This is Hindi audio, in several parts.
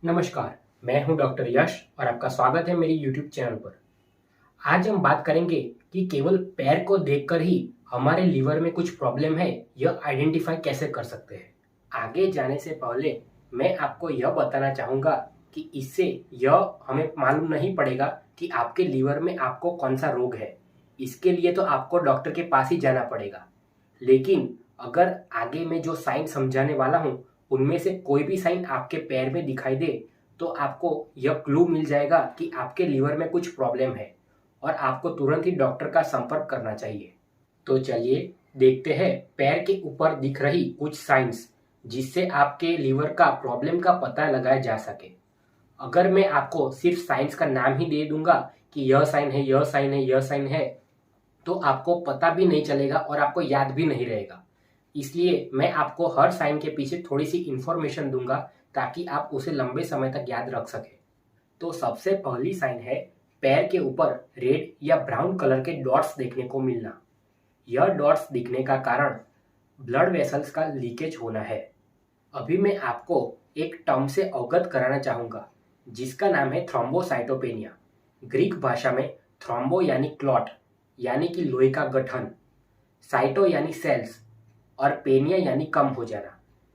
नमस्कार, मैं हूं डॉक्टर यश और आपका स्वागत है मेरी यूट्यूब चैनल पर। आज हम बात करेंगे कि केवल पैर को देखकर ही हमारे लीवर में कुछ प्रॉब्लम है, यह आइडेंटिफाई कैसे कर सकते हैं। आगे जाने से पहले मैं आपको यह बताना चाहूँगा कि इससे यह हमें मालूम नहीं पड़ेगा कि आपके लीवर में आपको कौन सा रोग है। इसके लिए तो आपको डॉक्टर के पास ही जाना पड़ेगा। लेकिन अगर आगे मैं जो साइन समझाने वाला हूँ, उनमें से कोई भी साइन आपके पैर में दिखाई दे, तो आपको यह क्लू मिल जाएगा कि आपके लीवर में कुछ प्रॉब्लम है और आपको तुरंत ही डॉक्टर का संपर्क करना चाहिए। तो चलिए देखते हैं पैर के ऊपर दिख रही कुछ साइंस, जिससे आपके लीवर का प्रॉब्लम का पता लगाया जा सके। अगर मैं आपको सिर्फ साइंस का नाम ही दे दूंगा कि यह साइन है, यह साइन है, यह साइन है, तो आपको पता भी नहीं चलेगा और आपको याद भी नहीं रहेगा। इसलिए मैं आपको हर साइन के पीछे थोड़ी सी इंफॉर्मेशन दूंगा ताकि आप उसे लंबे समय तक याद रख सकें। तो सबसे पहली साइन है पैर के ऊपर रेड या ब्राउन कलर के डॉट्स देखने को मिलना। यह डॉट्स दिखने का कारण ब्लड वेसल्स का लीकेज होना है। अभी मैं आपको एक टर्म से अवगत कराना चाहूँगा जिसका नाम है थ्रोम्बोसाइटोपेनिया। ग्रीक भाषा में थ्रोम्बो यानी क्लॉट यानी कि लोहे का गठन, साइटो यानी सेल्स और पेनिया यानी कम हो जाना,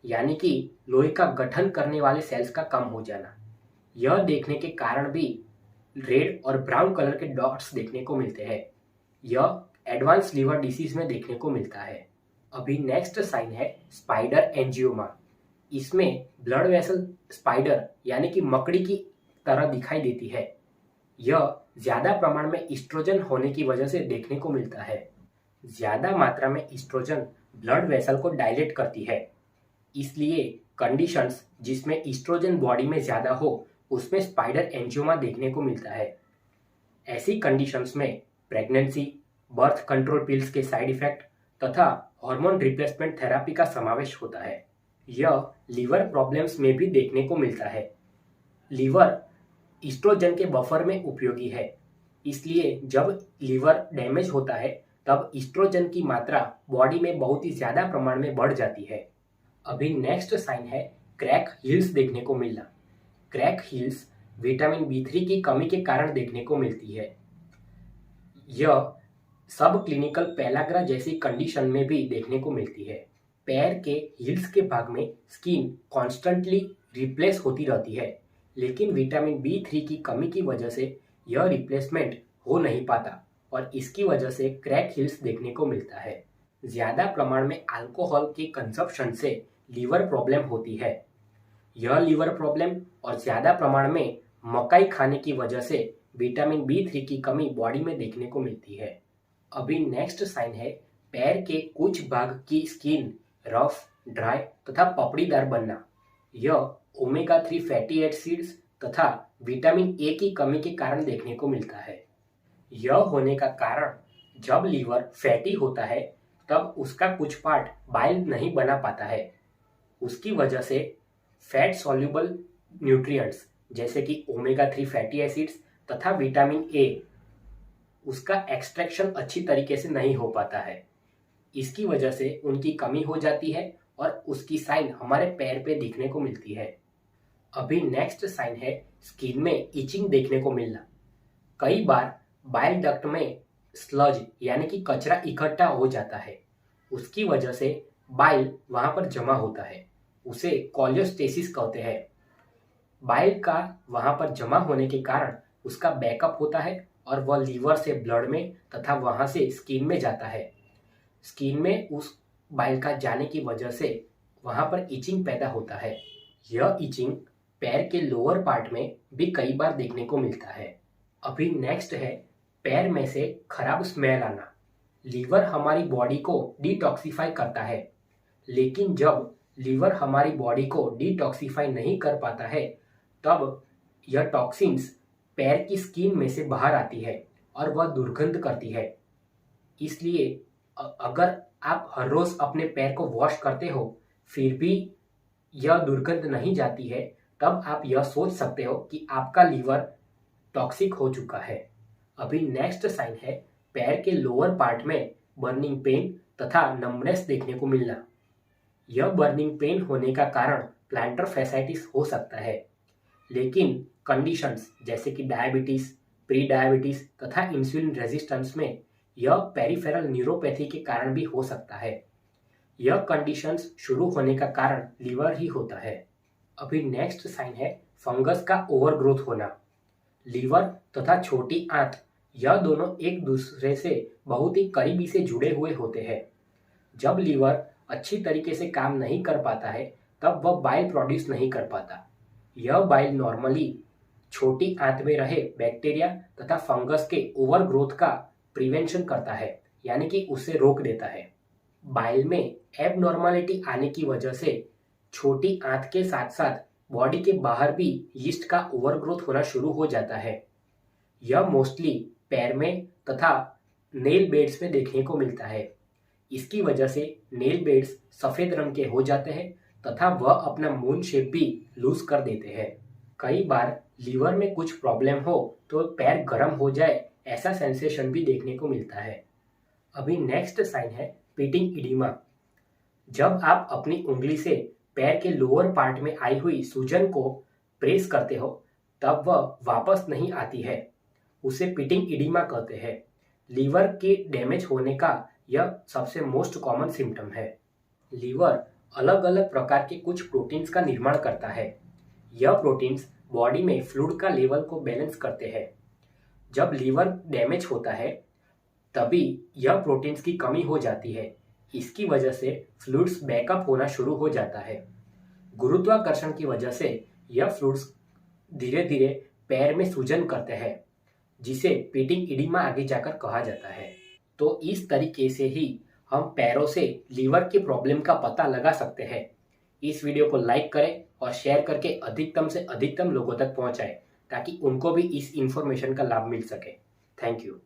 यानी कि लोहे का गठन करने वाले सेल्स का कम हो जाना। यह देखने के कारण भी रेड और ब्राउन कलर के डॉट्स देखने को मिलते हैं। यह एडवांस लीवर डिसीज में देखने को मिलता है। अभी नेक्स्ट साइन है स्पाइडर एंजियोमा। इसमें ब्लड वेसल स्पाइडर यानी कि मकड़ी की तरह दिखाई देती है। यह ज्यादा प्रमाण में ईस्ट्रोजन होने की वजह से देखने को मिलता है। ज्यादा मात्रा में ईस्ट्रोजन ब्लड वेसल को डायलेट करती है, इसलिए कंडीशंस जिसमें ईस्ट्रोजन बॉडी में ज्यादा हो उसमें स्पाइडर एंजियोमा देखने को मिलता है। ऐसी कंडीशंस में प्रेगनेंसी, बर्थ कंट्रोल पिल्स के साइड इफेक्ट तथा हार्मोन रिप्लेसमेंट थेरेपी का समावेश होता है। यह लीवर प्रॉब्लम्स में भी देखने को मिलता है। लीवर ईस्ट्रोजन के बफर में उपयोगी है, इसलिए जब लीवर डैमेज होता है तब ईस्ट्रोजन की मात्रा बॉडी में बहुत ही ज्यादा प्रमाण में बढ़ जाती है। अभी नेक्स्ट साइन है क्रैक हील्स देखने को मिलना। क्रैक हील्स विटामिन B3 की कमी के कारण देखने को मिलती है। यह सब क्लिनिकल पेलाग्रा जैसी कंडीशन में भी देखने को मिलती है। पैर के हील्स के भाग में स्किन कॉन्स्टेंटली रिप्लेस होती रहती है, लेकिन विटामिन B3 की कमी की वजह से यह रिप्लेसमेंट हो नहीं पाता और इसकी वजह से क्रैक हील्स देखने को मिलता है। ज्यादा प्रमाण में अल्कोहल के कंजप्शन से लीवर प्रॉब्लम होती है। यह लीवर प्रॉब्लम और ज्यादा प्रमाण में मकाई खाने की वजह से विटामिन B3 की कमी बॉडी में देखने को मिलती है। अभी नेक्स्ट साइन है पैर के कुछ भाग की स्किन रफ, ड्राई तथा पपड़ीदार बनना। यह ओमेगा 3 फैटी एसिड्स तथा विटामिन ए की कमी के कारण देखने को मिलता है। यह होने का कारण जब लीवर फैटी होता है तब उसका कुछ पार्ट बाइल नहीं बना पाता है। उसकी वजह से फैट सॉल्युबल न्यूट्रिएंट्स जैसे कि ओमेगा 3 फैटी एसिड्स तथा विटामिन ए उसका एक्सट्रैक्शन अच्छी तरीके से नहीं हो पाता है। इसकी वजह से उनकी कमी हो जाती है और उसकी साइन हमारे पैर पे दिखने को मिलती है। अभी नेक्स्ट साइन है स्किन में इचिंग देखने को मिलना। कई बार बाइल डक्ट में स्लज यानी कि कचरा इकट्ठा हो जाता है। उसकी वजह से बाइल वहां पर जमा होता है, उसे कोलियोस्टेसिस कहते हैं। बाइल का वहां पर जमा होने के कारण उसका बैकअप होता है और वह लीवर से ब्लड में तथा वहां से स्किन में जाता है। स्किन में उस बाइल का जाने की वजह से वहां पर इचिंग पैदा होता है। यह इचिंग पैर के लोअर पार्ट में भी कई बार देखने को मिलता है। अभी नेक्स्ट है पैर में से खराब स्मेल आना। लीवर हमारी बॉडी को डिटॉक्सिफाई करता है, लेकिन जब लीवर हमारी बॉडी को डिटॉक्सिफाई नहीं कर पाता है तब यह टॉक्सिन्स पैर की स्किन में से बाहर आती है और वह दुर्गंध करती है। इसलिए अगर आप हर रोज अपने पैर को वॉश करते हो फिर भी यह दुर्गंध नहीं जाती है, तब आप यह सोच सकते हो कि आपका लीवर टॉक्सिक हो चुका है। अभी नेक्स्ट साइन है पैर के लोअर पार्ट में बर्निंग पेन तथा नमनेस देखने को मिलना। यह बर्निंग पेन होने का कारण प्लांटर फैसाइटिस हो सकता है। लेकिन कंडीशंस जैसे कि डायबिटीज, प्री डायबिटीज तथा इंसुलिन रेजिस्टेंस में यह पेरिफेरल न्यूरोपैथी के कारण भी हो सकता है। यह कंडीशंस शुरू होने का कारण लीवर ही होता है। अभी नेक्स्ट साइन है फंगस का ओवरग्रोथ होना। लीवर तथा छोटी आंत यह दोनों एक दूसरे से बहुत ही करीबी से जुड़े हुए होते हैं। जब लीवर अच्छी तरीके से काम नहीं कर पाता है तब वह बाइल प्रोड्यूस नहीं कर पाता। यह बाइल नॉर्मली छोटी आंत में रहे बैक्टीरिया तथा फंगस के ओवरग्रोथ का प्रिवेंशन करता है, यानी कि उसे रोक देता है। बाइल में एबनॉर्मलिटी आने की वजह से छोटी आंत के साथ साथ बॉडी के बाहर भी यीस्ट का ओवरग्रोथ होना शुरू हो जाता है। यह मोस्टली पैर में तथा नेल बेड्स में देखने को मिलता है। इसकी वजह से नेल बेड्स सफेद रंग के हो जाते हैं तथा वह अपना मून शेप भी लूज कर देते हैं। कई बार लीवर में कुछ प्रॉब्लम हो तो पैर गर्म हो जाए, ऐसा सेंसेशन भी देखने को मिलता है। अभी नेक्स्ट साइन है पिटिंग इडिमा। जब आप अपनी उंगली से पैर के लोअर पार्ट में आई हुई सूजन को प्रेस करते हो तब वह वापस नहीं आती है, उसे पिटिंग इडिमा कहते हैं। लीवर के डैमेज होने का यह सबसे मोस्ट कॉमन सिम्टम है। लीवर अलग अलग प्रकार के कुछ प्रोटीन्स का निर्माण करता है। यह प्रोटीन्स बॉडी में फ्लूइड का लेवल को बैलेंस करते हैं। जब लीवर डैमेज होता है तभी यह प्रोटीन्स की कमी हो जाती है। इसकी वजह से फ्लूइड्स बैकअप होना शुरू हो जाता है। गुरुत्वाकर्षण की वजह से यह फ्लूइड्स धीरे धीरे पैर में सूजन करते हैं, जिसे पिटिंग इडिमा आगे जाकर कहा जाता है। तो इस तरीके से ही हम पैरों से लीवर की प्रॉब्लम का पता लगा सकते हैं। इस वीडियो को लाइक करें और शेयर करके अधिकतम से अधिकतम लोगों तक पहुंचाएं ताकि उनको भी इस इंफॉर्मेशन का लाभ मिल सके। Thank you.